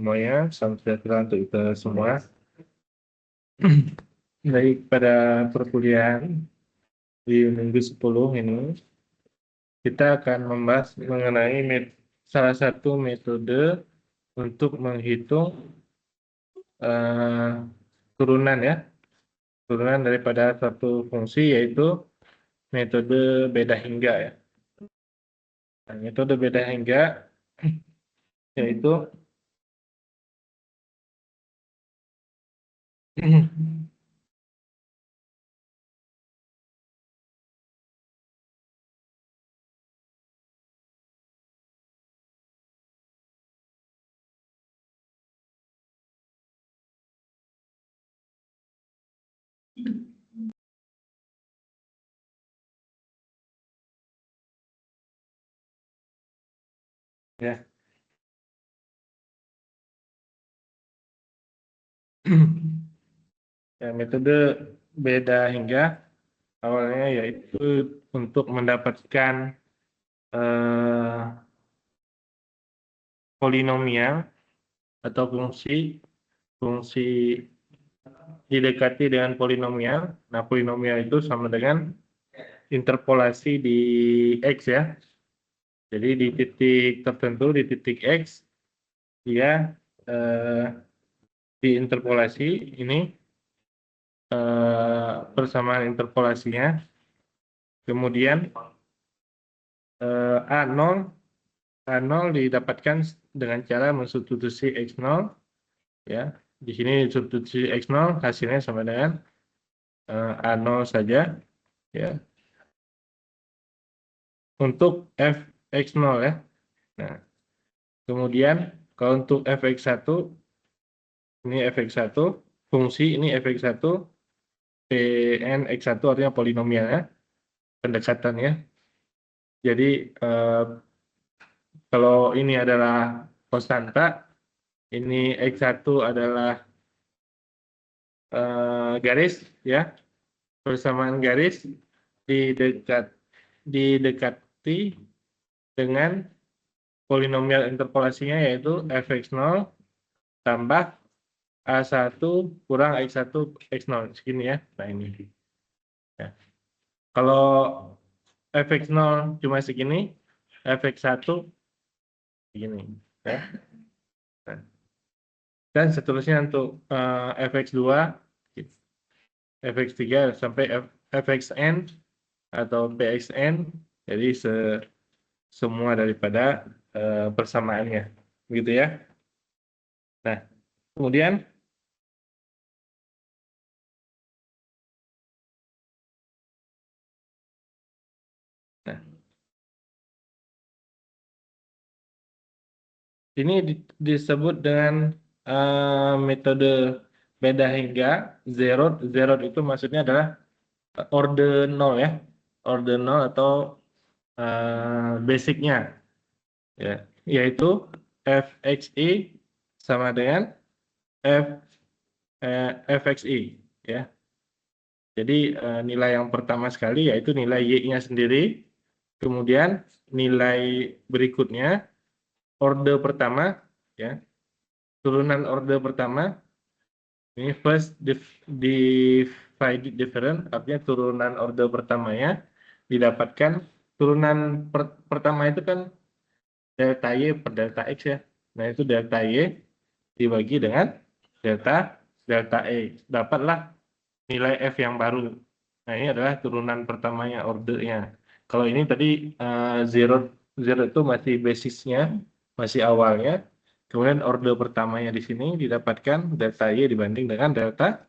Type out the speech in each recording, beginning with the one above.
semuanya. Salam sejahtera untuk kita semua. Baik, pada perkuliahan di minggu 10 ini, kita akan membahas mengenai salah satu metode untuk menghitung turunan ya, turunan daripada satu fungsi, yaitu metode beda hingga ya. Nah, metode beda hingga yaitu ya. Ya, metode beda hingga awalnya yaitu untuk mendapatkan polinomial atau fungsi didekati dengan polinomial. Nah, polinomial itu sama dengan interpolasi di X ya. Jadi di titik tertentu, di titik X, dia diinterpolasi ini persamaan interpolasinya. Kemudian A0 didapatkan dengan cara mensubstitusi X0 ya. Di sini substitusi X0 hasilnya sama dengan A0 saja ya. Untuk fx0 ya. Nah, kemudian kalau untuk fx1 ini fx1 fungsi ini fx1 Pn x1 artinya polinomial ya, pendekatannya. Jadi kalau ini adalah konstanta, ini x1 adalah garis ya, persamaan garis didekati dengan polinomial interpolasinya yaitu fx0 tambah A1 kurang X1 X0 segini ya. Nah ini ya. Kalau fx0 cuma segini, fx1 segini ya. Nah, dan seterusnya untuk fx2, fx3 sampai fxn atau pxn, jadi semua daripada persamaannya gitu ya. Nah, kemudian ini disebut dengan metode beda hingga zeroth. Zeroth itu maksudnya adalah orde 0 ya. Orde 0 atau basicnya ya, yaitu fxi sama dengan fxi ya. Jadi nilai yang pertama sekali yaitu nilai y-nya sendiri, kemudian nilai berikutnya orde pertama ya, turunan orde pertama ini first divided different, artinya turunan orde pertamanya didapatkan. Turunan pertama itu kan delta y per delta x ya. Nah itu delta y dibagi dengan delta e, dapatlah nilai f yang baru. Nah ini adalah turunan pertamanya ordenya. Kalau ini tadi zero itu masih basisnya, masih awalnya. Kemudian orde pertamanya di sini didapatkan delta y dibanding dengan delta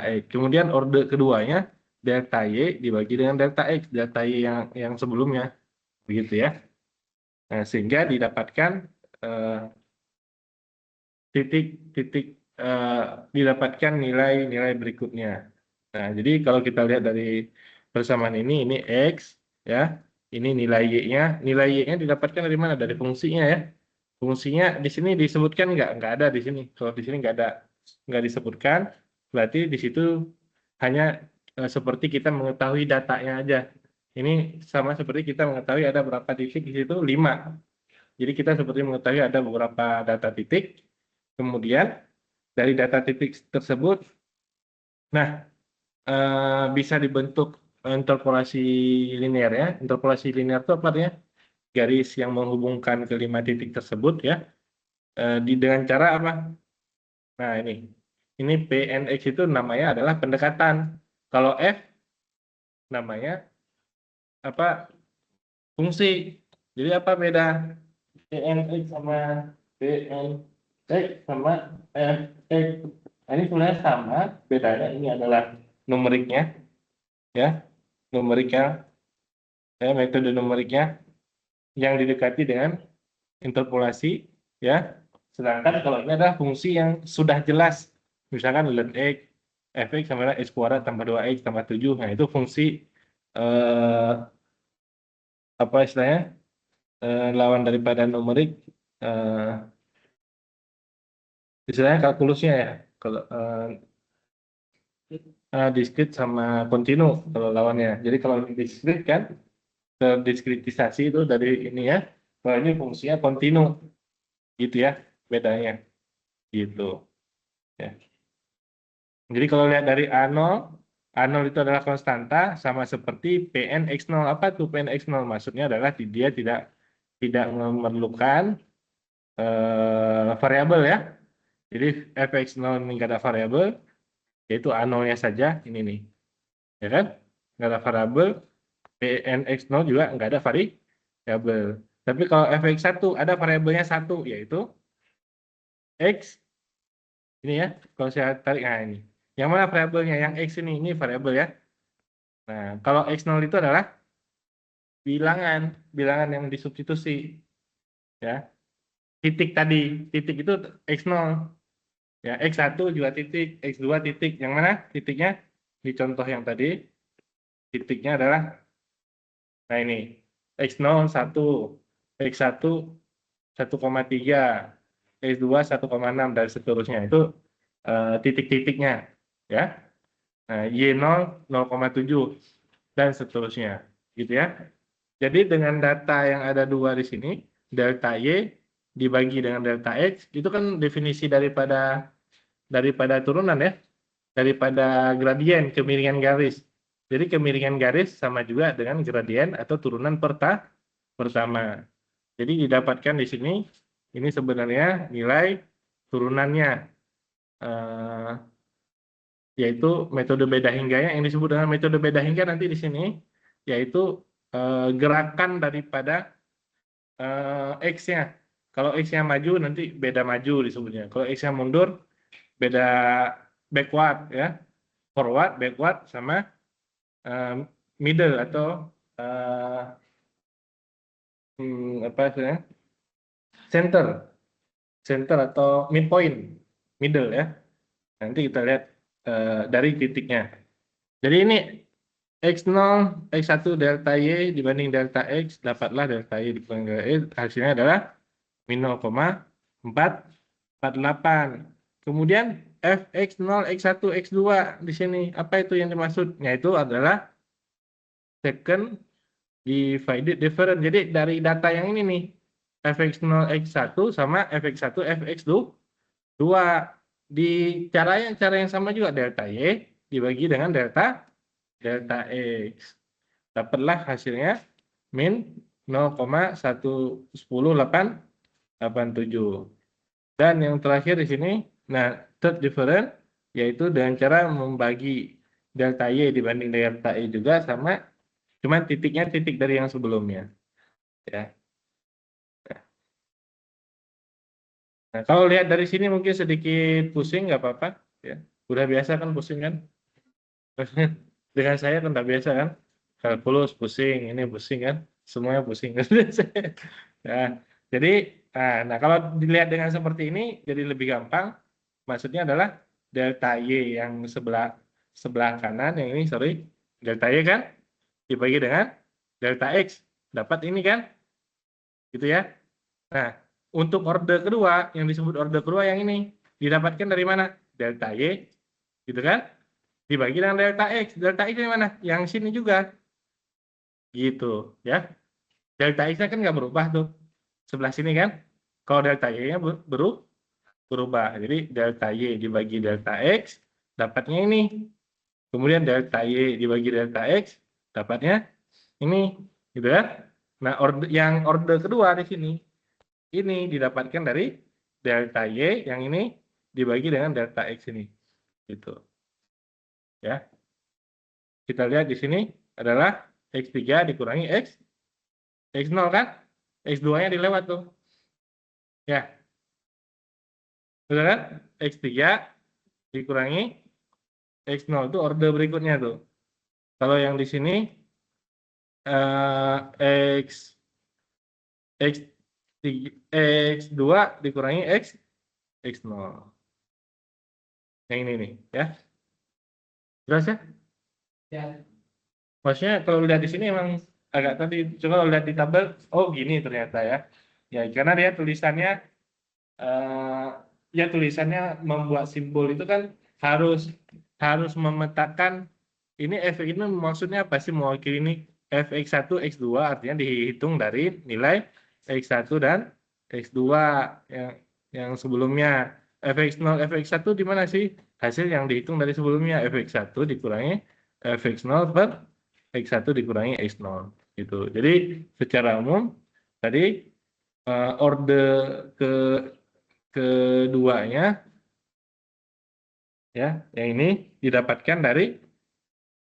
x. Kemudian orde keduanya delta y dibagi dengan delta x, delta y yang sebelumnya, begitu ya. Nah, sehingga didapatkan didapatkan nilai-nilai berikutnya. Nah, jadi kalau kita lihat dari persamaan ini x ya, ini nilai y-nya. Nilai y-nya didapatkan dari mana? Dari fungsinya ya. Fungsinya di sini disebutkan nggak ada di sini. Kalau di sini nggak disebutkan, berarti di situ hanya seperti kita mengetahui datanya aja. Ini sama seperti kita mengetahui ada berapa titik di situ, 5. Jadi kita seperti mengetahui ada beberapa data titik, Kemudian dari data titik tersebut, nah bisa dibentuk interpolasi linear ya. Interpolasi linear itu apa artinya? Garis yang menghubungkan kelima titik tersebut ya. Dengan cara apa? Nah ini PNX itu namanya adalah pendekatan. Kalau F namanya apa? Fungsi. Jadi apa beda PNX sama PNX sama FX? Nah, ini sebenarnya sama, bedanya ini adalah numeriknya ya, numeriknya ya, metode numeriknya yang didekati dengan interpolasi ya. Sedangkan kalau ini adalah fungsi yang sudah jelas, misalkan let x fx sama dengan x kuadrat tambah 2x tambah 7. Nah, itu fungsi eh, apa istilahnya? Lawan daripada numerik istilahnya kalkulusnya ya. Kalau diskrit sama kontinu kalau lawannya. Jadi kalau diskrit kan terdiskritisasi itu dari ini ya. Kalau ini fungsinya kontinu gitu ya bedanya gitu ya. Jadi kalau lihat dari A0, A0 itu adalah konstanta sama seperti Pnx0. Apa tuh Pnx0? Maksudnya adalah dia tidak memerlukan variabel ya. Jadi fx0 ini nggak ada variabel, yaitu A0-nya saja ini nih. Ya kan? Nggak ada variabel, Pnx0 juga nggak ada variabel. Tapi kalau fx1 ada variabelnya satu, yaitu x ini ya. Kalau saya tarik, nah ini. Yang mana variabelnya? Yang x ini variabel ya. Nah, kalau x0 itu adalah bilangan yang disubstitusi ya. Titik tadi, titik itu x0 ya, x1 juga titik, x2 titik. Yang mana titiknya? Di contoh yang tadi, titiknya adalah nah ini x0 1, x1 1,3, x2 1,6 dan seterusnya. Itu titik-titiknya ya. Nah, y0 0,7 dan seterusnya gitu ya. Jadi dengan data yang ada dua di sini, delta Y dibagi dengan delta X, itu kan definisi daripada turunan ya, daripada gradien kemiringan garis. Jadi kemiringan garis sama juga dengan gradien atau turunan pertama. Jadi didapatkan di sini, ini sebenarnya nilai turunannya, eh, yaitu metode beda hingganya. Yang disebut dengan metode beda hingga nanti di sini, yaitu gerakan daripada X-nya. Kalau X-nya maju nanti beda maju disebutnya. Kalau X-nya mundur beda backward ya. Forward, backward sama middle atau apa istilahnya? Center. Center atau midpoint, middle ya. Nanti kita lihat dari titiknya. Jadi ini X0, X1 delta Y dibanding delta X, dapatlah delta Y dibanding delta Y, hasilnya adalah min 0,448. Kemudian fx0, x1, x2 di sini. Apa itu yang dimaksud? Yaitu adalah second divided difference. Jadi dari data yang ini nih, fx0, x1 sama fx1, fx2. Di cara yang sama juga delta Y dibagi dengan delta X. Dapatlah hasilnya min 0,10887. Dan yang terakhir di sini, nah third difference, yaitu dengan cara membagi delta Y dibanding delta E juga sama, cuman titiknya titik dari yang sebelumnya. Ya. Nah, kalau lihat dari sini mungkin sedikit pusing, nggak apa-apa. Ya. Udah biasa kan pusing kan? Dengan saya kan nggak biasa kan? Kalkulus pusing, ini pusing kan? Semuanya pusing. Nah, jadi, nah kalau dilihat dengan seperti ini, jadi lebih gampang. Maksudnya adalah delta Y yang sebelah kanan, yang ini, sorry, delta Y kan? Dibagi dengan delta X. Dapat ini kan? Gitu ya. Nah, untuk orde kedua, yang disebut orde kedua yang ini, didapatkan dari mana? Delta Y, gitu kan? Dibagi dengan delta X. Delta X dari mana? Yang sini juga. Gitu, ya. Delta X-nya kan nggak berubah tuh. Sebelah sini kan. Kalau delta Y-nya berubah. berubah. Jadi delta Y dibagi delta X, dapatnya ini. Kemudian delta Y dibagi delta X, dapatnya ini. Gitu kan? Nah, yang order kedua di sini, ini didapatkan dari delta Y, yang ini dibagi dengan delta X ini. Gitu. Ya. Kita lihat di sini adalah X3 dikurangi X0 kan? X2-nya dilewat tuh. Ya, betul kan? X3 dikurangi X0 itu order berikutnya tuh. Kalau yang di sini X X2 dikurangi X0. Yang ini nih, ya. Jelas ya? Ya. Maksudnya kalau lihat di sini emang agak tadi, coba kalau lihat di tabel, oh gini ternyata ya. Ya, karena dia tulisannya ya tulisannya membuat simbol itu kan harus memetakan ini fx ini maksudnya apa sih, mewakili ini fx1 x2 artinya dihitung dari nilai x1 dan x2 yang sebelumnya. Fx0 fx1 di mana sih hasil yang dihitung dari sebelumnya, fx1 dikurangi fx0 per x1 dikurangi x0 gitu. Jadi secara umum tadi orde keduanya ya, yang ini didapatkan dari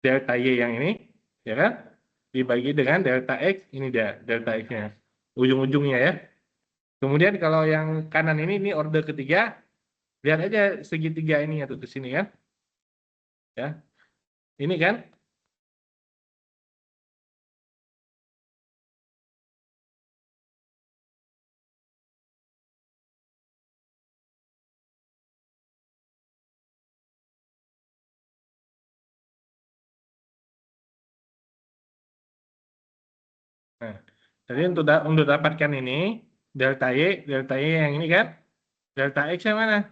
delta Y yang ini, ya kan? Dibagi dengan delta X, ini dia delta X-nya. Ujung-ujungnya ya. Kemudian kalau yang kanan ini orde ketiga, lihat aja segitiga ini atau ke sini kan? Ya. Ini kan? Nah, jadi untuk dapatkan ini delta Y yang ini kan? Delta X yang mana?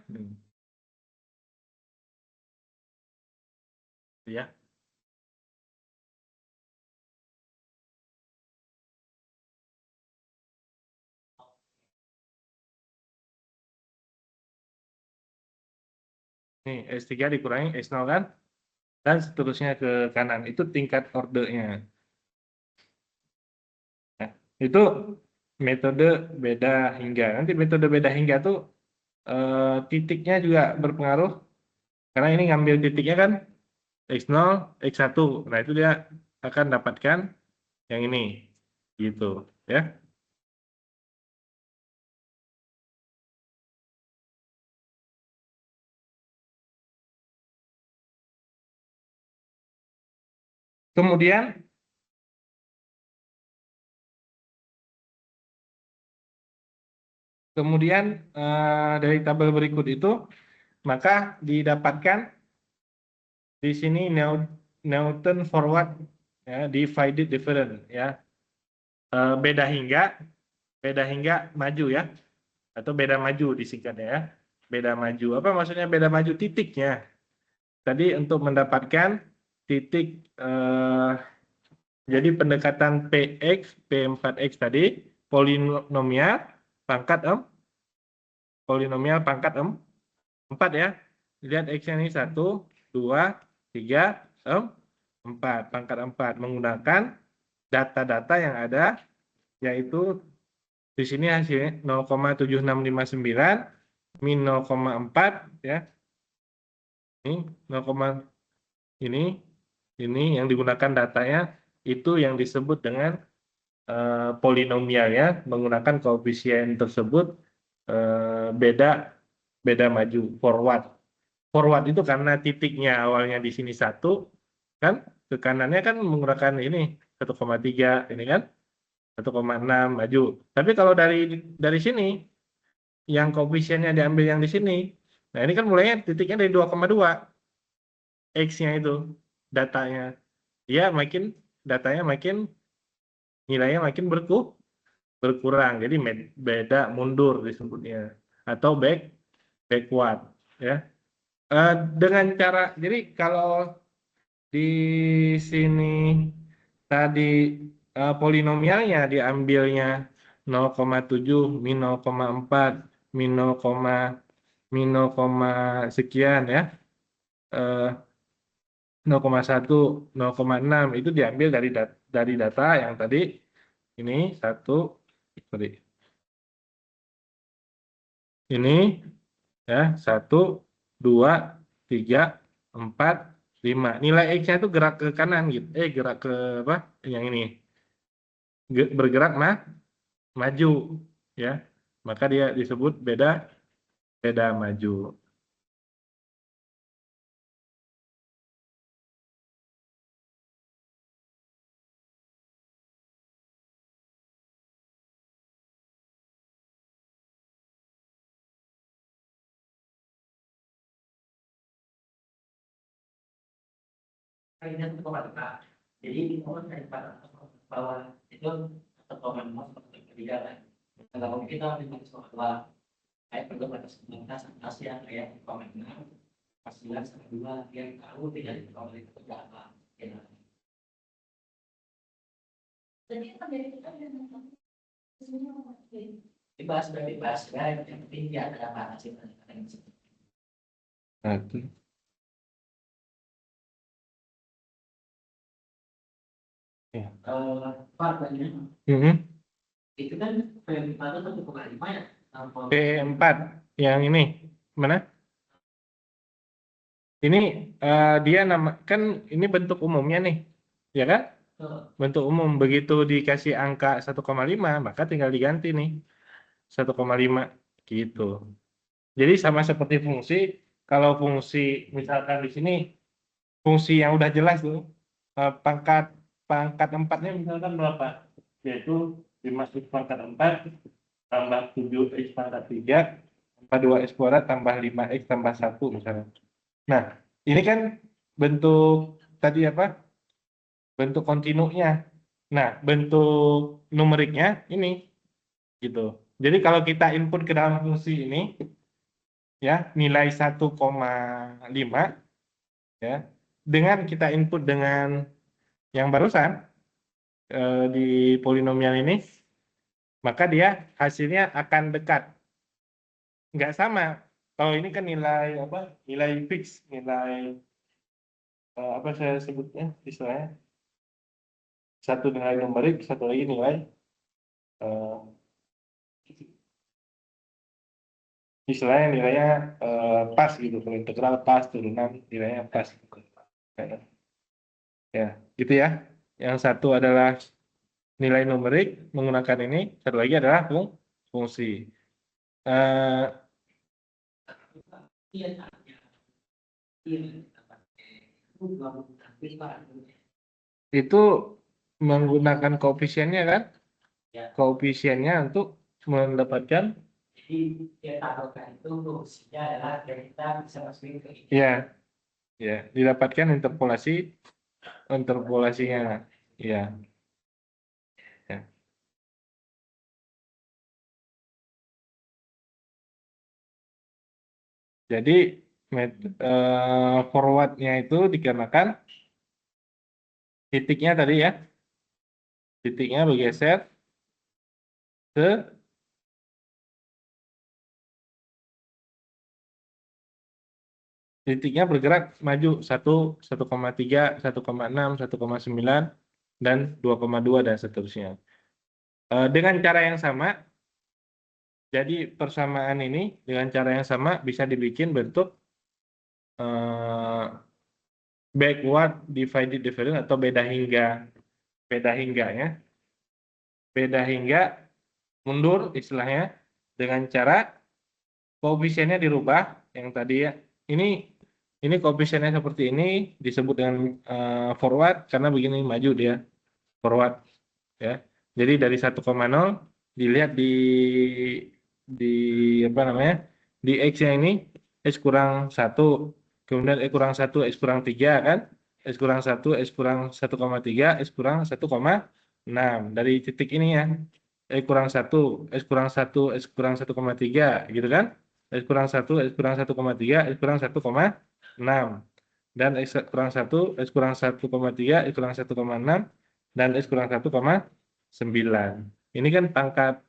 Ya. Nih, S3 dikurangi S0 kan? Dan seterusnya ke kanan. Itu tingkat ordernya. Nah, itu metode beda hingga. Nanti metode beda hingga tuh titiknya juga berpengaruh. Karena ini ngambil titiknya kan X0, X1. Nah, itu dia akan dapatkan yang ini. Gitu. Ya. Kemudian dari tabel berikut itu, maka didapatkan di sini Newton forward ya, divided different ya. Beda hingga maju ya, atau beda maju disingkatnya ya. Beda maju. Apa maksudnya beda maju? Titiknya. Tadi untuk mendapatkan titik jadi pendekatan PX, P4X tadi polinomial pangkat polinomial pangkat 4 ya. Lihat X-nya ini 1, 2, 3, 4. Pangkat 4 menggunakan data-data yang ada, yaitu di sini hasilnya 0,7659 min 0,4 ya. Ini 0, ini yang digunakan datanya itu yang disebut dengan polinomial ya, menggunakan koefisien tersebut beda maju forward. Forward itu karena titiknya awalnya di sini 1 kan, ke kanannya kan menggunakan ini 1,3 ini kan 1,6 maju. Tapi kalau dari sini yang koefisiennya diambil yang di sini. Nah, ini kan mulainya titiknya dari 2,2 X-nya itu datanya. Ya, datanya makin nilainya makin berkurang. Jadi beda mundur disebutnya atau backward ya. Dengan cara jadi kalau di sini tadi polinomialnya diambilnya 0,7 min 0,4 min 0,5 min 0, sekian ya, 0,1, 0,6 itu diambil dari data yang tadi ini sorry, ini ya 1, 2, 3, 4, 5. Nilai X-nya itu gerak ke kanan gitu. Gerak ke apa? Yang ini. Bergerak maju ya. Maka dia disebut beda maju. Jadi dari bawah itu 1,5 seperti ketiga kan. Kalau kita memang soal kayak batas komunitas atas ya kayak 0,6 pas 9 sama 2 yang tahu tidak kalau itu apa ya. Jadi kan dari kita bebas ya yang penting dia ada batas sih. Ya. Partanya itu kan P4 itu bukan 5 ya? P4 yang ini mana? Ini dia nama kan ini bentuk umumnya nih, ya kan? Bentuk umum begitu dikasih angka 1,5 maka tinggal diganti nih 1,5 gitu. Jadi sama seperti fungsi, kalau fungsi misalkan di sini fungsi yang udah jelas tuh pangkat 4-nya misalkan berapa? Yaitu 5x pangkat 4 tambah 7x pangkat 3 tambah 2x kuadrat tambah 5x tambah 1 misalnya. Nah, ini kan bentuk tadi apa? Bentuk kontinunya. Nah, bentuk numeriknya ini gitu. Jadi kalau kita input ke dalam fungsi ini ya, nilai 1,5 ya. Dengan kita input dengan yang barusan di polinomial ini, maka dia hasilnya akan dekat. Nggak sama. Kalau ini kan nilai apa? Nilai fix, nilai apa saya sebutnya istilahnya? Satu nilai numerik, satu lagi nilai istilahnya nilainya pas gitu. Kalau integral pas, turunan nilainya pas. Ya, gitu ya. Yang satu adalah nilai numerik menggunakan ini, satu lagi adalah fungsi. Itu menggunakan koefisiennya kan? Koefisiennya untuk mendapatkan. Jadi dia taruhkan itu fungsinya adalah kita bisa masukin ke ini. Ya, ya, didapatkan interpolasinya, ya. Ya. Jadi forwardnya itu dikarenakan titiknya tadi ya, titiknya bergeser ke titiknya bergerak maju 1,3, 1,6, 1,9 dan 2,2 dan seterusnya. Dengan cara yang sama, jadi persamaan ini dengan cara yang sama bisa dibikin bentuk backward divided difference atau beda hingganya, beda hingga mundur istilahnya dengan cara koefisiennya dirubah yang tadi ya. Ini koefisiennya seperti ini disebut dengan forward karena begini maju dia forward ya. Jadi dari 1,0 dilihat di apa namanya? Di X-nya ini X kurang 1, kemudian X kurang 1, X kurang 3 kan? X kurang 1, X kurang 1,3, X kurang 1,6 dari titik ini ya. X kurang 1, X kurang 1, X kurang 1,3 gitu kan? X kurang 1, X kurang 1,3, X kurang 1,6 dan X kurang 1, X kurang 1,3, X kurang 1,6 dan X kurang 1,9. Ini kan pangkat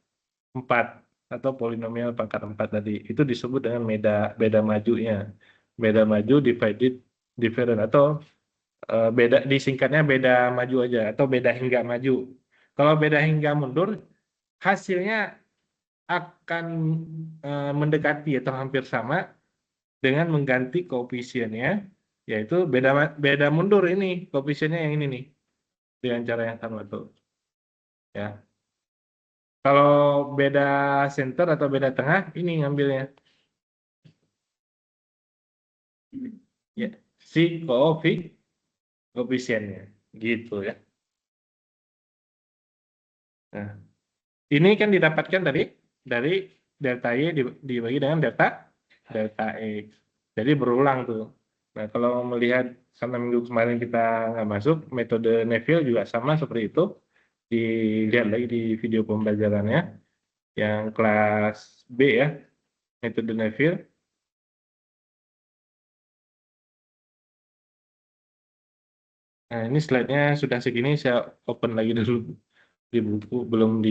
4 atau polinomial pangkat 4 tadi. Itu disebut dengan beda majunya. Beda maju divided different atau beda disingkatnya beda maju aja atau beda hingga maju. Kalau beda hingga mundur hasilnya akan mendekati atau hampir sama dengan mengganti koefisiennya, yaitu beda mundur ini koefisiennya yang ini nih dengan cara yang sama tuh ya. Kalau beda center atau beda tengah ini ngambilnya ya si koefisiennya gitu ya. Nah, ini kan didapatkan dari delta Y dibagi dengan delta X. Jadi berulang tuh. Nah, kalau melihat karena minggu kemarin kita nggak masuk, metode Neville juga sama seperti itu. Dilihat lagi di video pembelajarannya yang kelas B ya, metode Neville. Nah, ini slide-nya sudah segini, saya open lagi dulu di buku, belum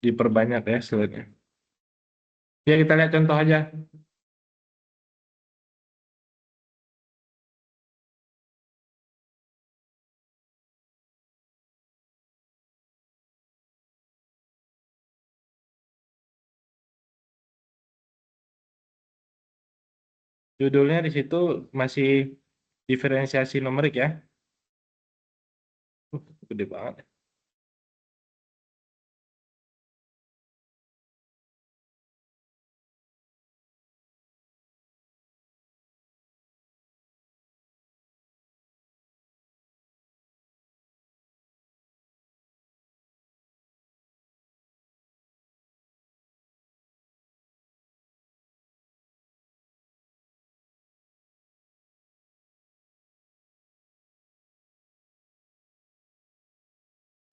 diperbanyak ya slide-nya. Ya, kita lihat contoh aja. Judulnya di situ masih diferensiasi numerik ya. Gede banget.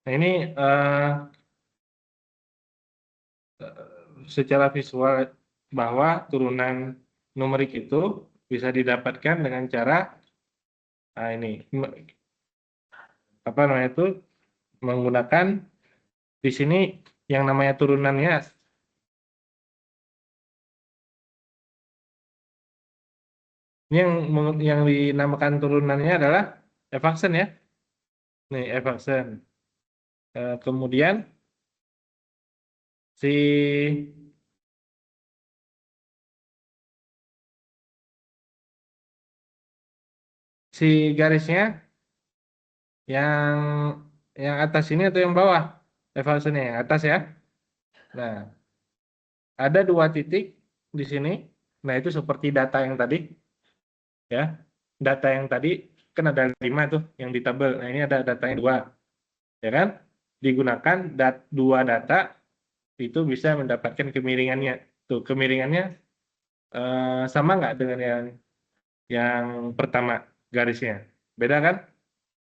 Nah, ini secara visual bahwa turunan numerik itu bisa didapatkan dengan cara ini apa namanya itu menggunakan di sini yang namanya turunannya ini yang dinamakan turunannya adalah Evanston ya. Nih Evanston. Kemudian si garisnya yang atas ini atau yang bawah? Evanstonnya yang atas ya. Nah, ada dua titik di sini. Nah, itu seperti data yang tadi ya. Data yang tadi kan ada 5 tuh yang di tabel. Nah, ini ada datanya 2. Ya kan? Digunakan dua data itu bisa mendapatkan kemiringannya. Tuh, kemiringannya sama nggak dengan yang pertama garisnya? Beda kan?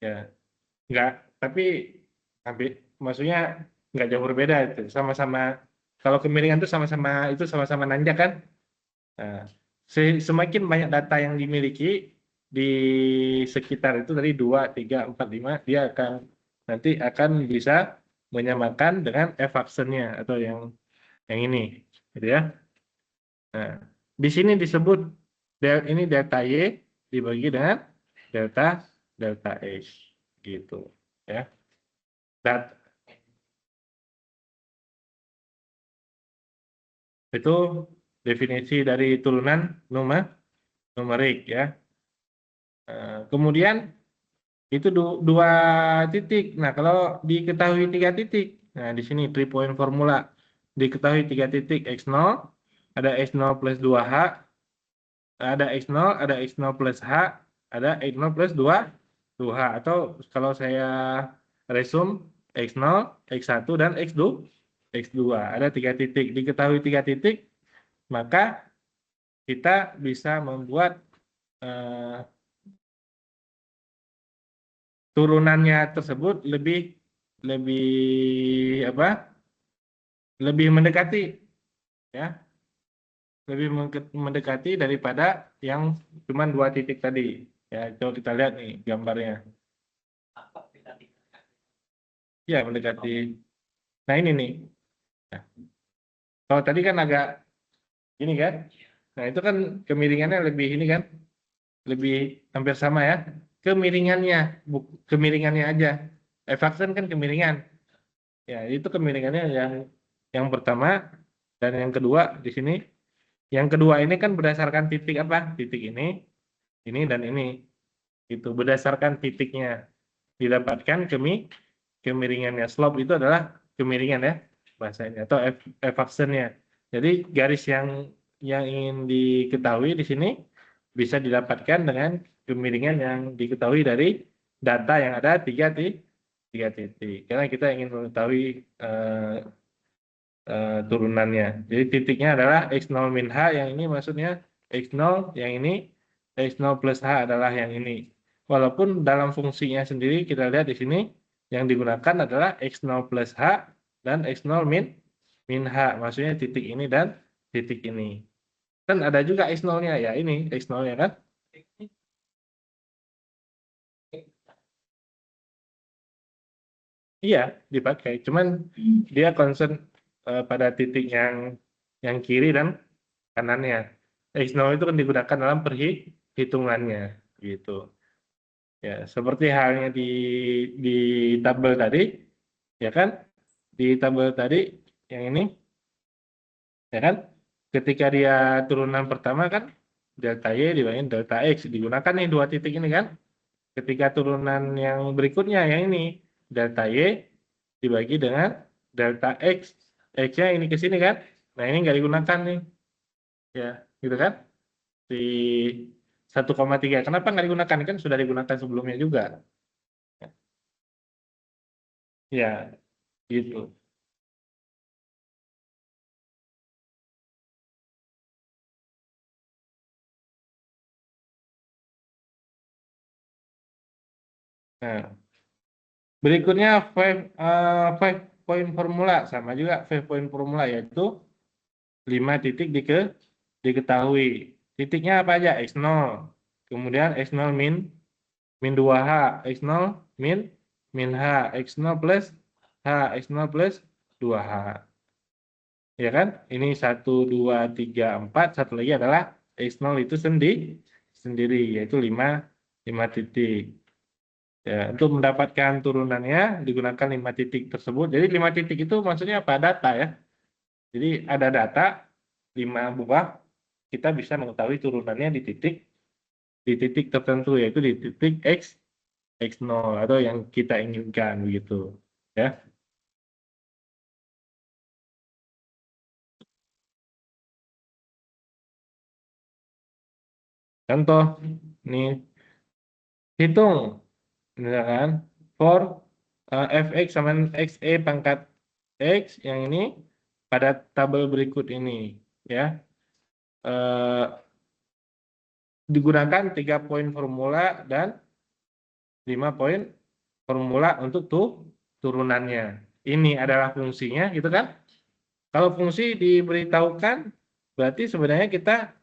Ya, nggak. Tapi hampir, maksudnya nggak jauh berbeda itu. Sama-sama. Kalau kemiringan itu sama-sama nanjak kan? Nah, semakin banyak data yang dimiliki di sekitar itu dari 2, 3, 4, 5, dia nanti akan bisa menyamakan dengan Evanston-nya atau yang ini, gitu ya. Nah, di sini disebut ini delta Y dibagi dengan delta delta X, gitu ya. Itu definisi dari turunan numerik ya. Kemudian itu dua titik. Nah, kalau diketahui 3 titik, nah di sini 3 point formula, diketahui 3 titik x0, ada x0 plus 2h, ada x0, ada x0 plus h, ada x0 plus 2h, atau kalau saya resume x0, x1, dan x2. Ada 3 titik. Diketahui 3 titik, maka kita bisa membuat turunannya tersebut lebih apa? Lebih mendekati ya, lebih mendekati daripada yang cuma 2 titik tadi. Ya, coba kita lihat nih gambarnya. Apa kita Ya, mendekati. Nah, ini nih. Nah, kalau tadi kan agak ini kan. Nah, itu kan kemiringannya lebih ini kan. Lebih hampir sama ya. Kemiringannya, kemiringannya aja. Efaksen kan kemiringan. Ya, itu kemiringannya yang pertama dan yang kedua di sini. Yang kedua ini kan berdasarkan titik apa? Titik ini dan ini. Itu berdasarkan titiknya didapatkan kemiringannya. Slope itu adalah kemiringan ya bahasanya atau efaksennya. Jadi garis yang ingin diketahui di sini bisa didapatkan dengan kemiringan yang diketahui dari data yang ada tiga titik. Karena kita ingin mengetahui turunannya. Jadi titiknya adalah x0 min h, yang ini maksudnya x0, yang ini x0 plus h adalah yang ini. Walaupun dalam fungsinya sendiri kita lihat di sini yang digunakan adalah x0 plus h dan x0 min h, maksudnya titik ini dan titik ini. Kan ada juga x0-nya, ya ini x0-nya kan. Iya, dipakai. Cuman dia concern pada titik yang kiri dan kanannya. X0 itu kan digunakan dalam perhitungannya, gitu. Ya, seperti halnya di tabel tadi, ya kan? Di tabel tadi yang ini, ya kan? Ketika dia turunan pertama kan delta Y dibanding delta X digunakan nih dua titik ini kan. Ketika turunan yang berikutnya yang ini delta Y dibagi dengan delta X, X-nya ini ke sini kan. Nah, ini nggak digunakan nih. Ya, gitu kan? Di 1,3. Kenapa nggak digunakan? Kan sudah digunakan sebelumnya juga. Ya, gitu. Nah, berikutnya five point formula. Sama juga 5 point formula, yaitu 5 titik diketahui. Titiknya apa aja? X0. Kemudian X0 min 2H, X0 min H, X0 plus H, X0 plus 2H. Ya kan? Ini 1, 2, 3, 4. Satu lagi adalah X0 itu sendiri, yaitu 5 titik. Ya, untuk mendapatkan turunannya digunakan 5 titik tersebut. Jadi 5 titik itu maksudnya apa? Data ya. Jadi ada data 5 buah, kita bisa mengetahui turunannya di titik tertentu, yaitu di titik X0 atau yang kita inginkan begitu. Ya. Contoh nih, hitung misalkan for fx sama xe pangkat x yang ini pada tabel berikut ini ya. Eh, Digunakan 3 poin formula dan 5 poin formula untuk turunannya. Ini adalah fungsinya gitu kan. Kalau fungsi diberitahukan berarti sebenarnya kita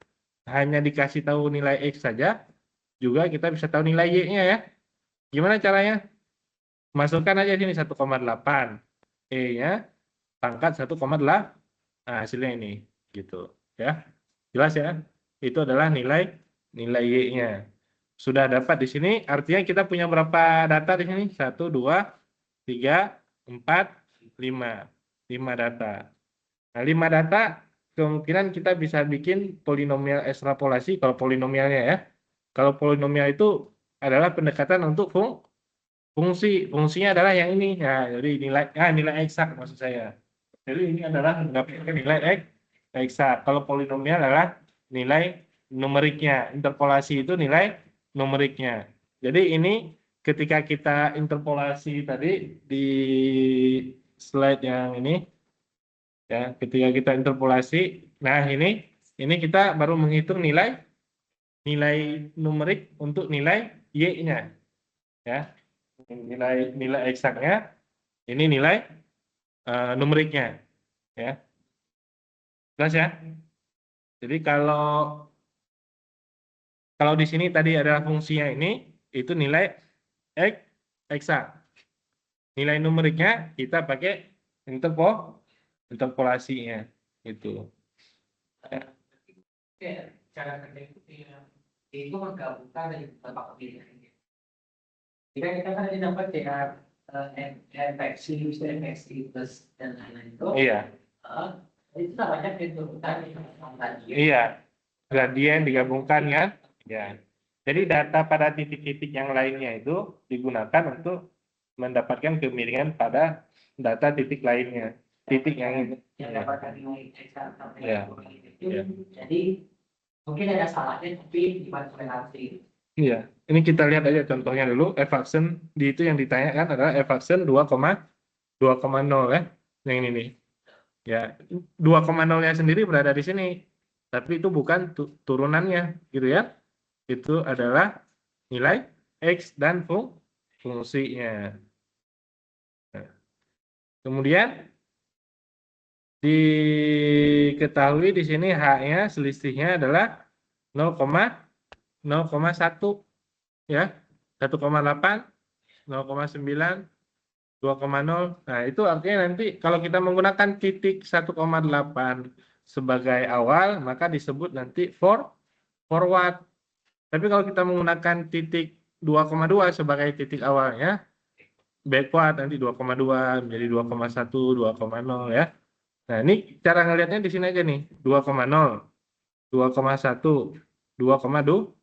hanya dikasih tahu nilai x saja, juga kita bisa tahu nilai y-nya ya. Gimana caranya? Masukkan aja sini 1,8. E-nya pangkat 1,8. Nah, hasilnya ini gitu ya. Jelas ya? Itu adalah nilai Y-nya. Sudah dapat di sini, artinya kita punya berapa data di sini? 1, 2, 3, 4, 5. 5 data. Nah, 5 data kemungkinan kita bisa bikin polinomial ekstrapolasi kalau polinomialnya ya. Kalau polinomial itu adalah pendekatan untuk fungsi. Fungsinya adalah yang ini. Ya, jadi nilai eksak maksud saya. Jadi ini adalah mendapatkan nilai eksak. Kalau polinomial adalah nilai numeriknya. Interpolasi itu nilai numeriknya. Jadi ini ketika kita interpolasi tadi di slide yang ini, ya, ketika kita interpolasi, nah ini kita baru menghitung nilai numerik untuk nilai y-nya, ya, nilai eksaknya, ini nilai numeriknya, ya, jelas ya. Jadi kalau di sini tadi adalah fungsinya ini, itu nilai eksak. Nilai numeriknya kita pakai interpolasinya itu. Cara kerja itu menggabungkan dari beberapa pilihan. Jika kita tadi dapat ya infeksi plus dan lain-lain itu. Iya. Itu namanya pintu tadi. Iya. Gradien digabungkan kan? Ya. Jadi data pada titik-titik yang lainnya itu digunakan untuk mendapatkan kemiringan pada data titik lainnya. Titik yang dapatkan nilai X sampai ya. Ya. Jadi mungkin ada salahnya tapi dibantu relasi. Iya, ini kita lihat aja contohnya dulu. Evaluation di itu yang ditanyakan adalah evaluation 2,0 ya. Yang ini nih. Ya, 2,0-nya sendiri berada di sini. Tapi itu bukan turunannya, gitu ya. Itu adalah nilai X dan fungsinya. Nah, kemudian diketahui di sini H-nya selisihnya adalah 0,1 ya. 1,8, 0,9, 2,0. Nah, itu artinya nanti kalau kita menggunakan titik 1,8 sebagai awal, maka disebut nanti forward. Tapi kalau kita menggunakan titik 2,2 sebagai titik awalnya, backward nanti 2,2 menjadi 2,1, 2,0 ya. Nah, ini cara ngelihatnya di sini aja nih, 2,0, 2,1, 2,2.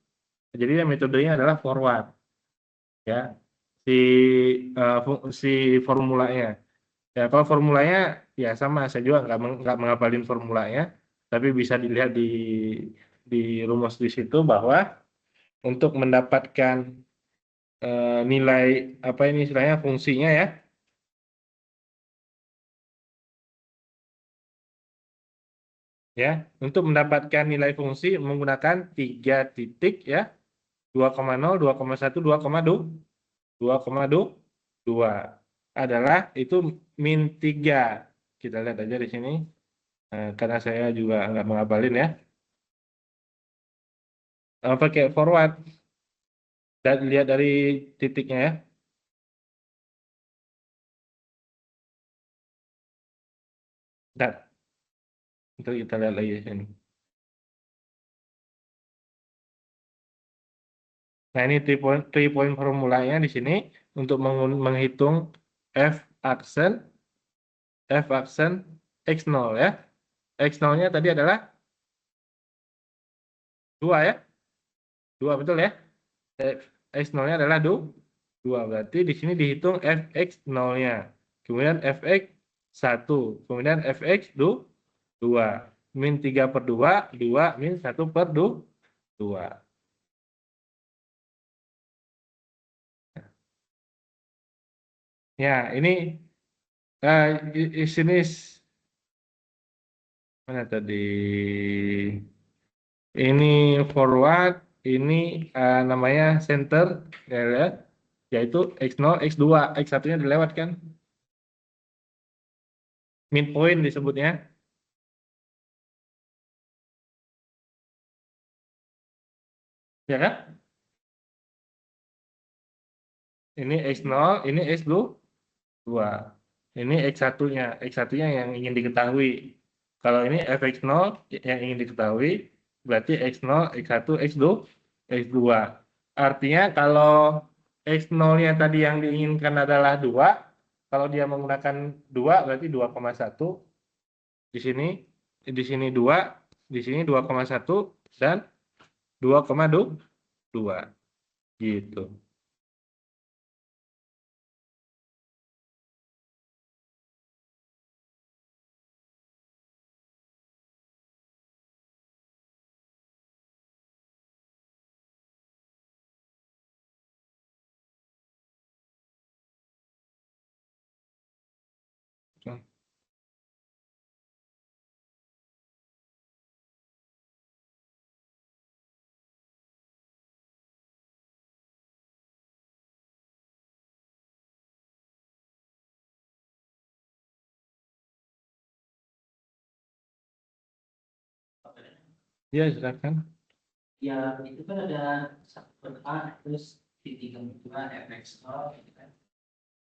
Jadi metodenya adalah forward. Ya. Si formulanya. Ya, kalau formulanya ya sama, saya juga nggak menghafalin formulanya, tapi bisa dilihat di rumus di situ bahwa untuk mendapatkan nilai apa ini istilahnya fungsinya ya, untuk mendapatkan nilai fungsi menggunakan 3 titik ya, 2,0, 2,1, 2,2 adalah itu min 3. Kita lihat aja di sini. Karena saya juga nggak menghafalin ya. Pakai forward dan lihat dari titiknya ya. Dan itu kita lihat lagi di sini. Nah, ini 3 point formulanya di sini untuk menghitung f aksen x0 ya. X0-nya tadi adalah 2 ya. 2 betul ya. X0-nya adalah 2. Berarti di sini dihitung fx0-nya. Kemudian fx 1. Kemudian fx 2. Min 3/2, 2 min 1/2. Ya, ini di sini mana tadi? Ini forward, ini namanya center, ya, yaitu x0, x2, x1-nya dilewatkan. Midpoint disebutnya. Ya kan? Ini x0, ini x2. Ini x1-nya, x1-nya yang ingin diketahui. Kalau ini fx0 yang ingin diketahui, berarti x0, x1, x2, x2. Artinya kalau x0-nya tadi yang diinginkan adalah 2, kalau dia menggunakan 2 berarti 2,1. Di sini 2, di sini 2,1 dan 2,2 gitu. Ya, silakan. Ya itu kan ada 1/A terus di 3/2 fx0 gitu kan.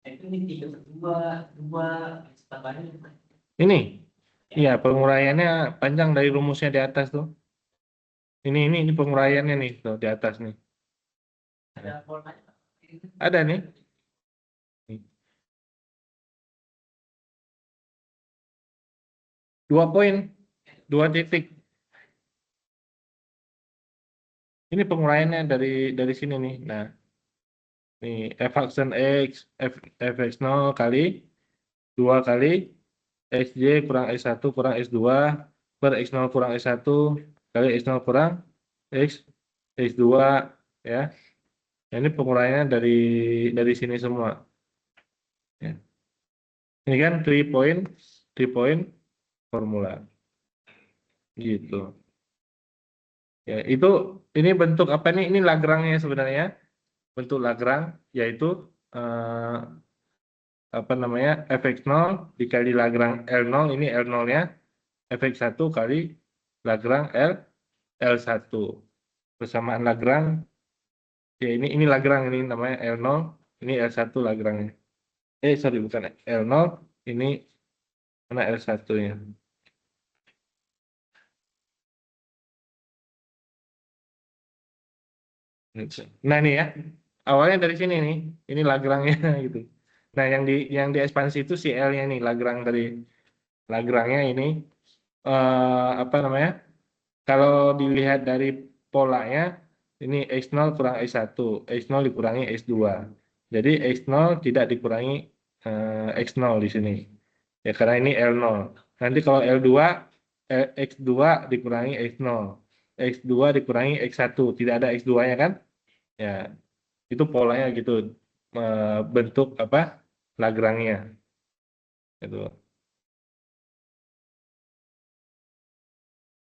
Itu ini 3/2 tambahnya. Ini, iya penguraiannya panjang dari rumusnya di atas tuh. Ini penguraiannya nih tuh di atas nih. Ada formanya. Ada nih. 2 poin, 2 titik. Ini penguraiannya dari sini nih. Nah, nih f aksen x fx0 kali 2 kali xj kurang x1 kurang x2 per x0 kurang x1 kali x0 kurang x x2 ya. Nah, ini penguraiannya dari sini semua. Ya. Ini kan 3 point formula. Gitu. Ya, ini bentuk apa nih? Ini Lagrange sebenarnya. Bentuk Lagrange yaitu eh, apa namanya? fx0 dikali Lagrange L0, ini L0-nya fx1 kali Lagrange L1. Persamaan Lagrange ya ini Lagrange, ini namanya L0, ini L1 Lagrange. Sorry, bukan L0, ini mana L1-nya. Nah ini ya, awalnya dari sini nih, ini Lagrange-nya gitu. Nah yang di ekspansi itu si L-nya nih, Lagrange-nya ini apa namanya? Kalau dilihat dari polanya, ini X0 kurang X1, X0 dikurangi X2. Jadi X0 tidak dikurangi X0 di sini. Ya karena ini L0. Nanti kalau L2, X2 dikurangi X0. X2 dikurangi X1, tidak ada X2-nya kan? Ya, itu polanya gitu. Bentuk apa? Lagrange-nya. Gitu.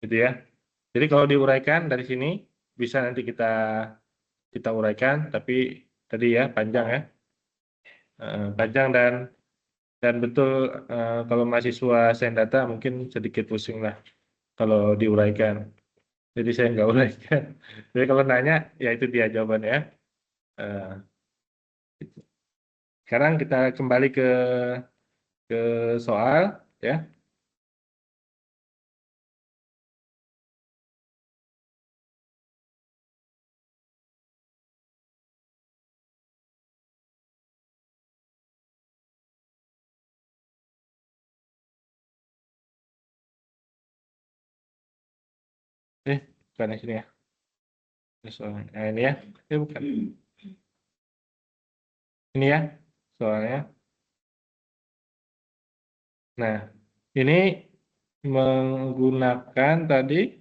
Gitu ya. Jadi kalau diuraikan dari sini bisa nanti kita uraikan, tapi tadi ya panjang ya. Panjang dan betul kalau mahasiswa sains data mungkin sedikit pusing lah kalau diuraikan. Jadi saya nggak uraikan. Jadi kalau nanya ya itu dia jawabannya ya. Eh, Sekarang kita kembali ke soal ya. Bukan yang sini ya. Nah, ini ya. Bukan. Ini ya soalnya. Nah, ini menggunakan tadi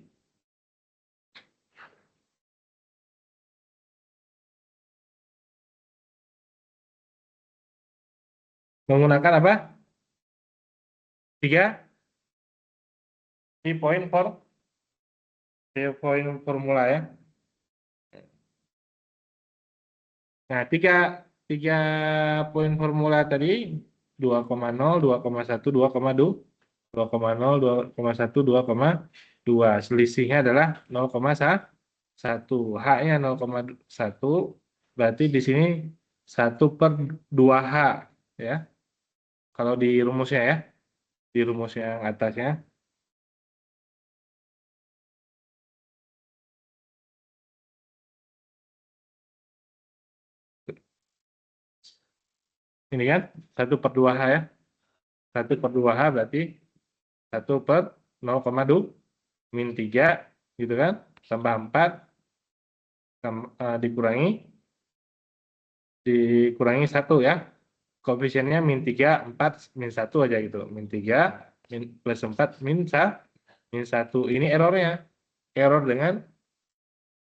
menggunakan apa? 3 poin formula ya. Nah, tiga poin formula tadi 2,0, 2,1, 2,1, 2,2. Selisihnya adalah 0,1. H-nya 0,1 berarti di sini 1/2H ya. Kalau di rumusnya ya, di rumus yang atasnya. Ini kan 1/2H ya. 1/2H berarti 1/0,2 min 3 gitu kan. Tambah 4 dikurangi 1 ya. Koefisiennya min 3, 4, min 1 aja gitu. Min 3, plus 4, min 1. Ini errornya. Error dengan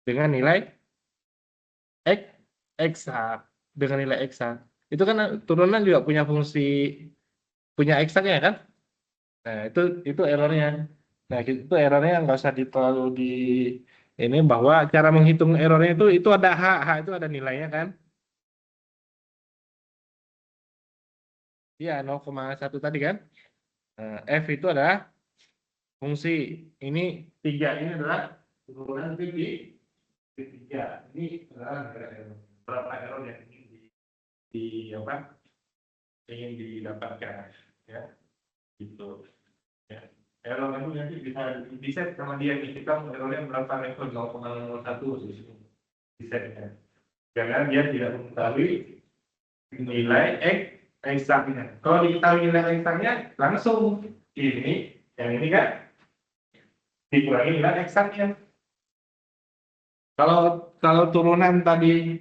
nilai X, XH. Dengan nilai XH. Itu kan turunan juga punya eksaknya kan? Nah, itu errornya. Nah, itu errornya nggak usah terlalu di ini bahwa cara menghitung errornya itu ada H itu ada nilainya kan? Iya, 0,1 tadi kan? Nah, F itu adalah fungsi. Ini 3 ini adalah turunan tiga. Ini adalah berapa error yang di apa? ingin didapatkan, ya, gitu. Ya. Error itu nanti bisa di-set sama dia, kita errornya berapa level 0,01 di sini, di-set ya. Karena dia tidak mengetahui nilai eksaknya. Kalau diketahui nilai eksaknya, langsung ini, yang ini kan dikurangi nilai eksaknya. Kalau turunan tadi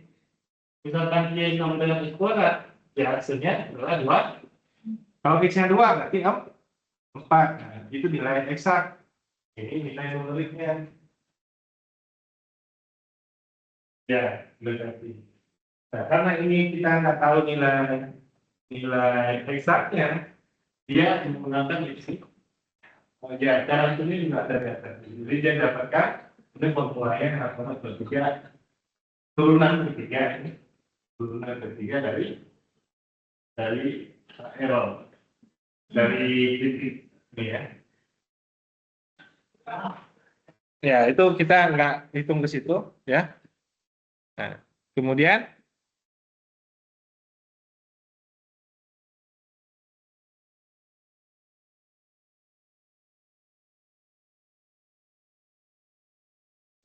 misalkan dia sama dengan x kuadrat, ya hasilnya adalah 2. Kalau x-nya 2 berarti 4. Nah, itu nilai eksak. Ini nilai numeriknya. Ya, berarti. Nah, karena ini kita nggak tahu nilai eksaknya, dia menggunakan di sini. Oh, ya, cara ini juga ada data. Jadi dia dapatkan ini formulanya sama bertiga turunan ketiga ini, turunan ketiga dari error dari titik ini ya. Ya, itu kita nggak hitung ke situ ya. Nah, kemudian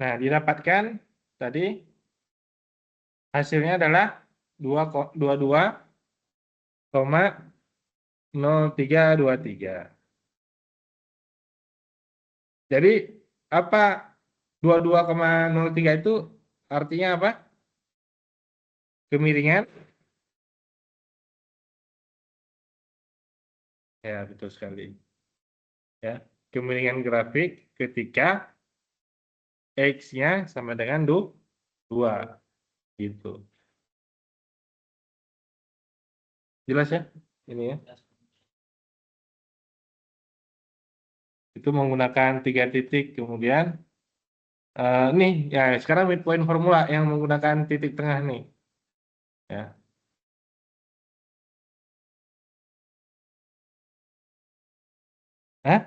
didapatkan tadi hasilnya adalah 22,0323. Jadi apa 22,03 itu artinya apa? Kemiringan? Ya, betul sekali. Ya, kemiringan grafik ketika X-nya sama dengan 2. Gitu. Jelas ya? Ini ya. Itu menggunakan 3 titik, kemudian nih ya sekarang midpoint formula yang menggunakan titik tengah nih. Ya. Hah?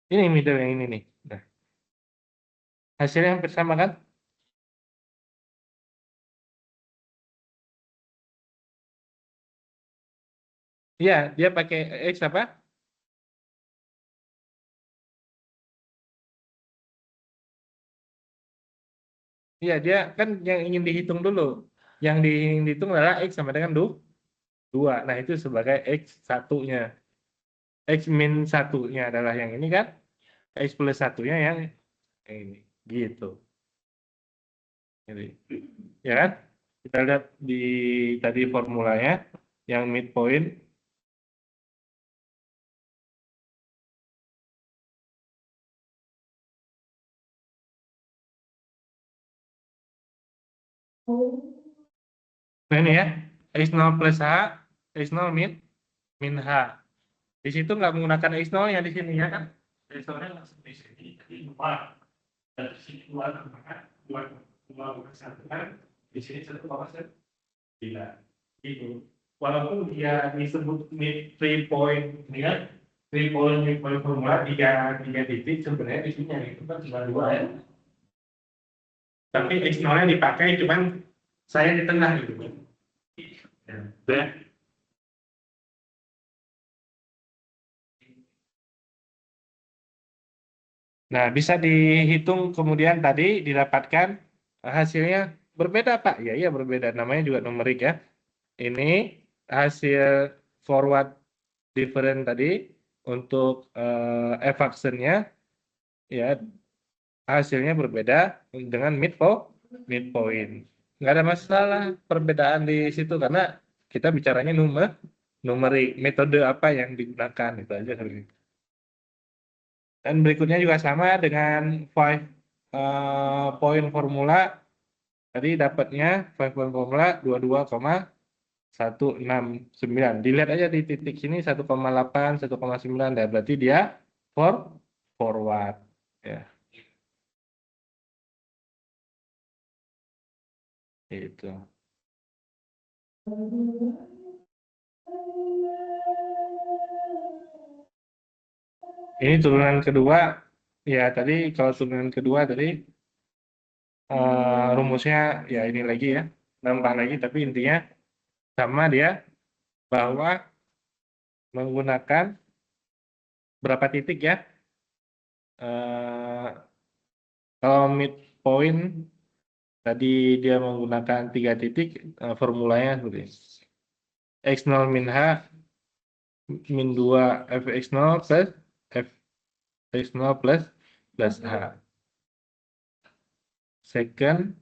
Ini middle yang ini nih. Nah. Hasilnya hampir sama kan? Iya, dia pakai X apa? Iya, dia kan yang ingin dihitung dulu. Yang dihitung adalah X sama dengan 2. Nah, itu sebagai X satunya. X min satunya adalah yang ini kan? X plus satunya yang ini. Gitu. Jadi, ya kan? Kita lihat di tadi formulanya yang midpoint. Nah ini ya, X0 plus H, X0 min H. Di situ nggak menggunakan X0 ya di sini ya kan? X0-nya langsung di sini, jadi 2. Dan di sini 2 tambahkan 2,1 kan? Di sini 1,9. Gitu. Walaupun dia disebut mid 3 point, ini kan? 3 point midpoint formula 3 titik, sebenarnya di sini yang itu kan cuma 2 ya. Tapi X0-nya dipakai, cuman saya di tengah gitu. Ya. Nah, bisa dihitung kemudian tadi didapatkan hasilnya berbeda, Pak. Ya, iya berbeda. Namanya juga numerik ya. Ini hasil forward difference tadi untuk F-function-nya ya hasilnya berbeda dengan midpoint. Nggak ada masalah perbedaan di situ karena kita bicaranya numerik, metode apa yang digunakan itu aja. Dan berikutnya juga sama dengan 5 point formula. Tadi dapatnya 5 point formula 22,169. Dilihat aja di titik sini 1,8, 1,9. Dan berarti dia forward. Ya, itu. Ini turunan kedua Ya, tadi kalau turunan kedua tadi rumusnya ya ini lagi ya, nambah lagi, tapi intinya sama dia bahwa menggunakan berapa titik ya? Eh, kalau midpoint tadi dia menggunakan 3 titik, formulanya seperti ini. X0 min H min 2 Fx0 plus Fx0 plus H. Second,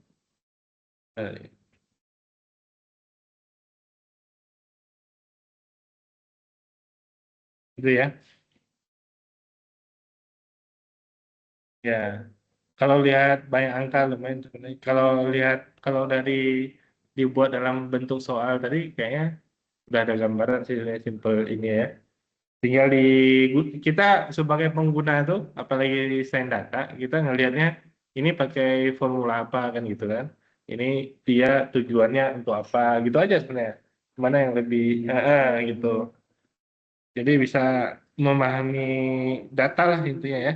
itu ya. Ya, kalau lihat banyak angka lumayan sebenarnya. Kalau dari dibuat dalam bentuk soal tadi kayaknya udah ada gambaran sih simple ini ya. Tinggal kita sebagai pengguna tuh, apalagi desain data, kita ngelihatnya ini pakai formula apa kan gitu kan. Ini dia tujuannya untuk apa gitu aja sebenarnya. Mana yang lebih gitu. Jadi bisa memahami data lah intinya ya.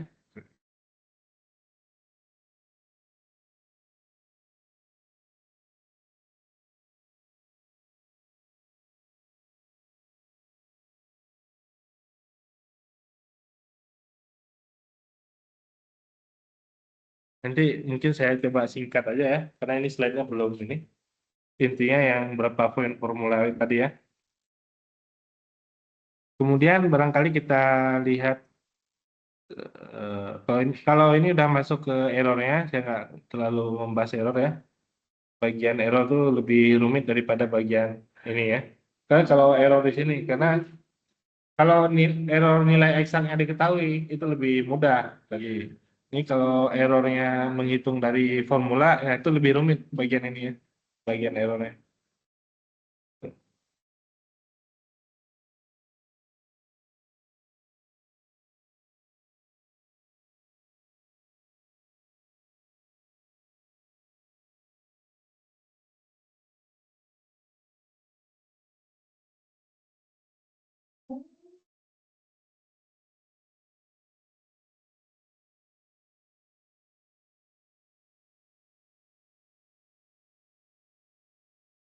Nanti mungkin saya coba singkat aja ya, karena ini slide-nya belum ini. Intinya yang berapa poin formula tadi ya. Kemudian barangkali kita lihat, kalau ini udah masuk ke errornya, saya nggak terlalu membahas error ya. Bagian error tuh lebih rumit daripada bagian ini ya. Karena kalau error di sini, karena kalau error nilai eksaknya diketahui, itu lebih mudah bagi. Ini kalau errornya menghitung dari formula, ya itu lebih rumit bagian ini ya, bagian errornya.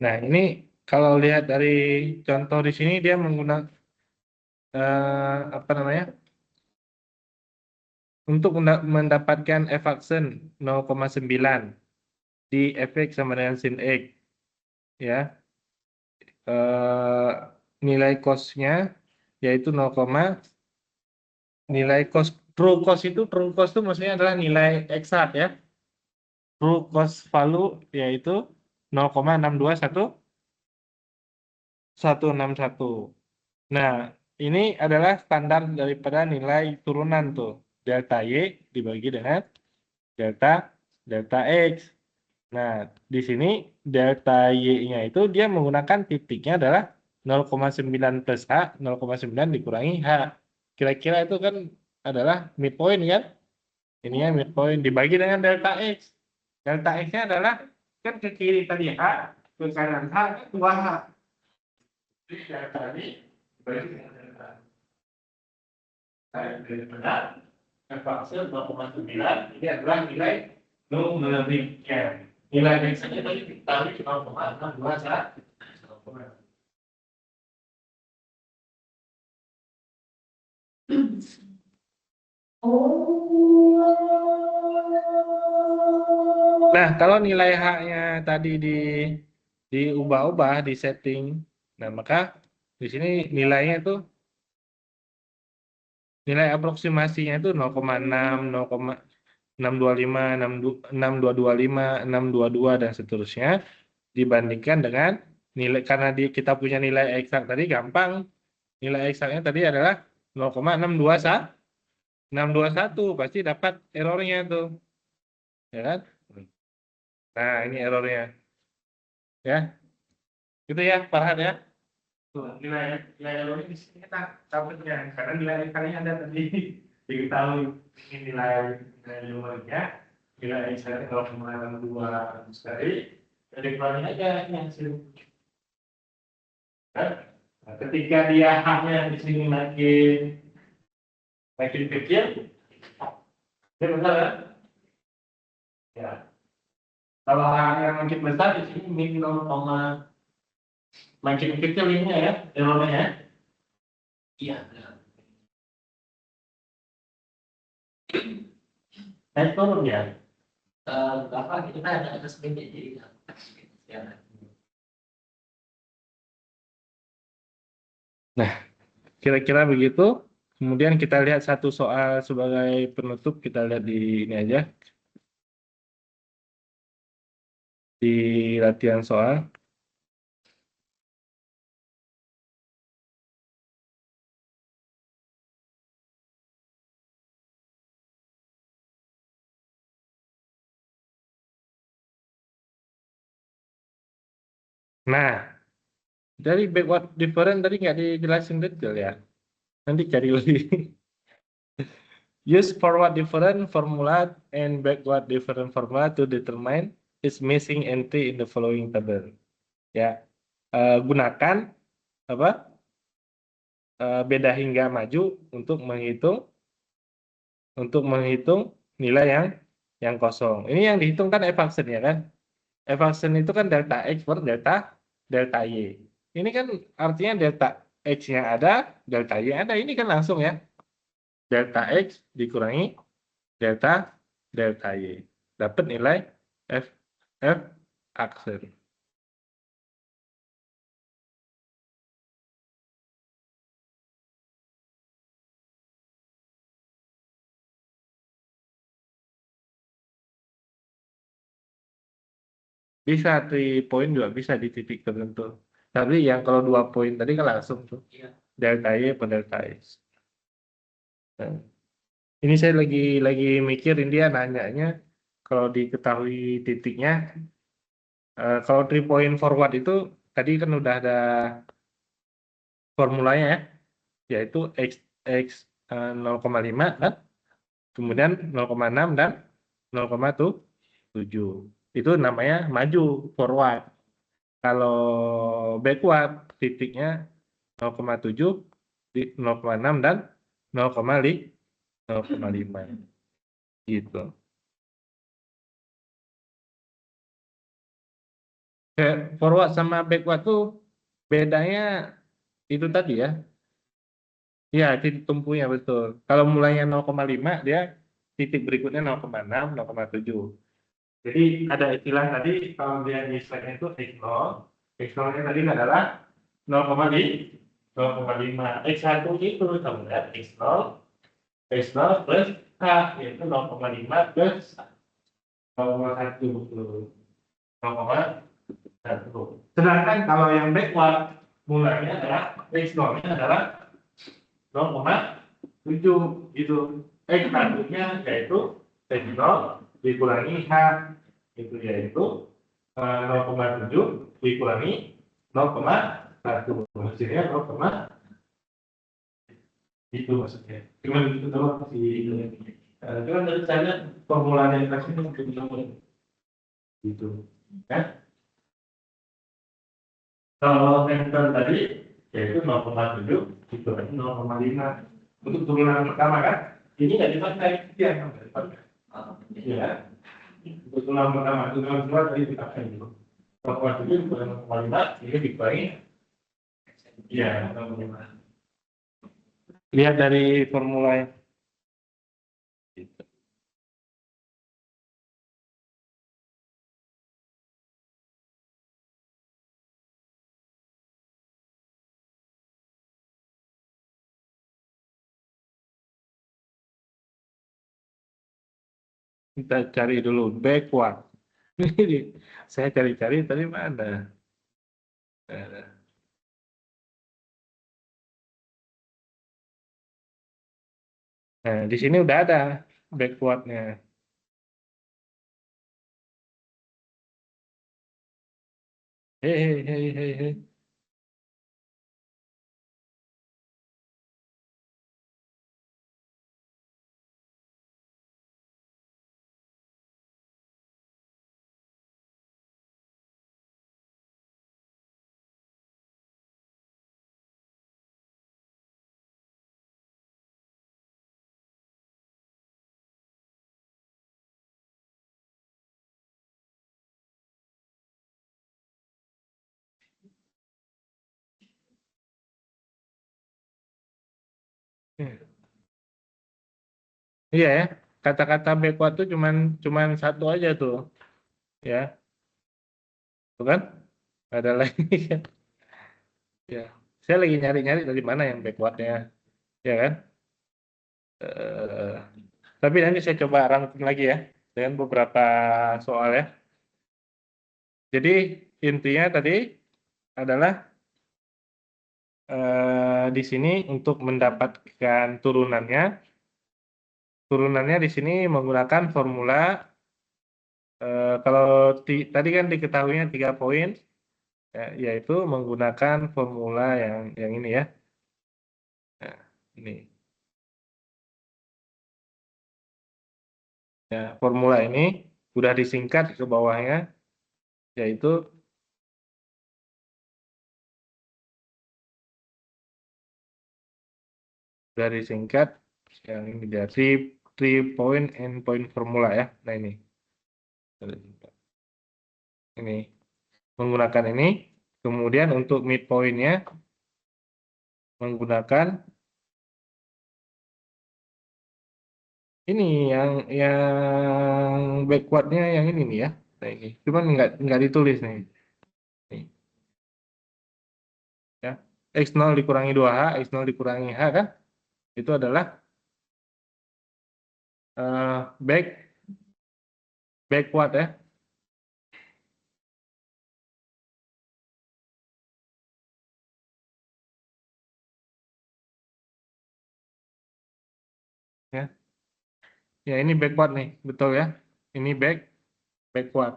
Nah, ini kalau lihat dari contoh di sini dia menggunakan apa namanya? Untuk mendapatkan F-action 0,9 di Fx sama dengan sin X ya. Eh, nilai cost-nya yaitu 0, nilai cost true cost itu maksudnya adalah nilai eksak ya. True cost value yaitu 0,621161. Nah, ini adalah standar daripada nilai turunan tuh. Delta Y dibagi dengan delta delta X. Nah, di sini delta Y-nya itu dia menggunakan titiknya adalah 0,9 plus H, 0,9 dikurangi H. Kira-kira itu kan adalah midpoint kan? Ininya midpoint dibagi dengan delta X. Delta X-nya adalah kan ke kiri tadi H, ke kanan H, kan 2H. Jadi delta ini dibagi dengan delta. Daripada F-faktor 0,9 ini adalah nilai numeriknya. Nilai X-nya tadi ditarik 0,621. Nah, kalau nilai H-nya tadi diubah-ubah, di setting, nah maka di sini nilainya itu nilai aproksimasinya itu 0,6, 0,625, 6225, 622 dan seterusnya dibandingkan dengan nilai karena kita punya nilai eksak tadi gampang. Nilai eksaknya tadi adalah 0,621 pasti dapat errornya tuh. Ya kan? Nah, ini errornya. Ya. Gitu ya, Farhan ya. Tuh, nilai errornya di sini kita dapatnya karena nilai ekaknya ada tadi diketahui ini nilai luarnya nilai ekaknya kalau kemarin 2 sekali jadi keluarnya aja ini hasil. Kan? Nah, ketika dia H-nya di sini makin kecil Ini benar ya? Ya. Kalau yang makin besar di sini min 0, makin kecil ini ya, errornya ya. Iya, benar. Naik turun ya. Bapak itu kan ada assessment-nya, jadi ya. Nah, kira-kira begitu. Kemudian kita lihat satu soal sebagai penutup, kita lihat di ini aja, di latihan soal. Nah, dari backward different tadi nggak dijelasin detail ya. Nanti cari lagi. Use forward different formula and backward different formula to determine its missing entry in the following table. Ya, gunakan apa? Beda hingga maju untuk menghitung nilai yang kosong. Ini yang dihitung kan Evaluation ya kan? Evaluation itu kan delta X per delta Y. Ini kan artinya delta X-nya ada, delta Y ada. Ini kan langsung ya. Delta X dikurangi delta delta Y. Dapat nilai F F aksen. Bisa 3 point juga bisa di titik tertentu. Tapi yang kalau 2 point tadi kan langsung tuh. Iya. Delta Y per delta X. Nah, ini saya lagi mikirin dia nanyanya kalau diketahui titiknya, kalau 3 point forward itu tadi kan udah ada formulanya ya, yaitu x 0,5 kan, kemudian 0,6 dan 0,7. Itu namanya maju forward. Kalau backward titiknya 0,7, 0,6 dan 0,5 gitu. Forward sama backward tuh bedanya itu tadi ya. Iya, titik tumpunya betul. Kalau mulainya 0,5 dia titik berikutnya 0,6, 0,7. Jadi ada istilah tadi kalau dia di slide itu X0. X0-nya tadi adalah 0,5. X1 itu kamu lihat X0, X0 plus K yaitu 0,5 plus 0,1. 0,1. Sedangkan kalau yang backward mulainya adalah X0-nya adalah 0,7 gitu. X1-nya yaitu X0 dikurangi H itu yaitu 0,7 dikurangi 0,1 hasilnya 0, itu maksudnya. Cuman itu doang sih. Cuman dari saya formulanya yang kasih itu gitu. Kan? Kalau enter tadi yaitu 0,7 dikurangi 0,5 untuk turunan pertama kan? Ini nggak dipakai, dia yang nggak dipakai. Iya. Untuk turunan pertama, turunan kedua tadi dipakai gitu. 0,7 dikurangi 0,5 ini dikurangi. Iya, 0,5. Lihat dari formula kita cari dulu backward. Ini saya cari-cari tadi mana? Nah, di sini udah ada backwardnya. Hei, hei, hei, hei. Iya ya, kata-kata backward tuh cuman satu aja tuh, ya, tuh kan? Ada lagi kan? Ya, saya lagi nyari-nyari dari mana yang backwardnya, ya kan? Eh, tapi nanti saya coba rangkum lagi ya dengan beberapa soal ya. Jadi intinya tadi adalah di sini untuk mendapatkan turunannya di sini menggunakan formula. Kalau tadi kan diketahuinya 3 poin, yaitu menggunakan formula yang ini ya. Nah, ini. Ya, formula ini sudah disingkat ke bawahnya, yaitu sudah disingkat yang ini dia 3 point and point formula ya. Nah ini menggunakan ini. Kemudian untuk midpointnya menggunakan ini yang backwardnya yang ini nih ya. Nah ini cuman nggak ditulis nih. Nih, ya. X0 dikurangi 2H, X0 dikurangi H kan? Itu adalah backward ya. Ya. Ya ini backward nih, betul ya. Ini backward.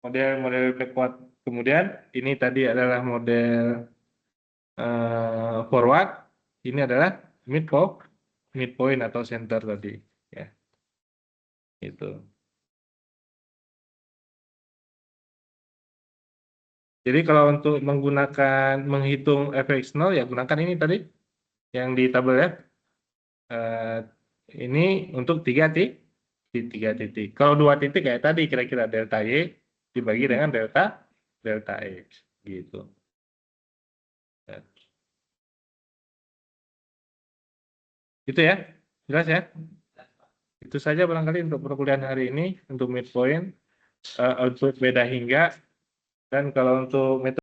Model backward. Kemudian ini tadi adalah model forward. Ini adalah midpoint atau center tadi. Ya, itu. Jadi kalau untuk menghitung fx0 ya gunakan ini tadi yang di tabel ya. Eh, ini untuk 3 titik. Kalau 2 titik kayak tadi kira-kira delta y dibagi dengan delta x gitu. Ya. Itu ya, jelas ya. Itu saja barangkali untuk perkuliahan hari ini untuk midpoint, untuk beda hingga, dan kalau untuk metode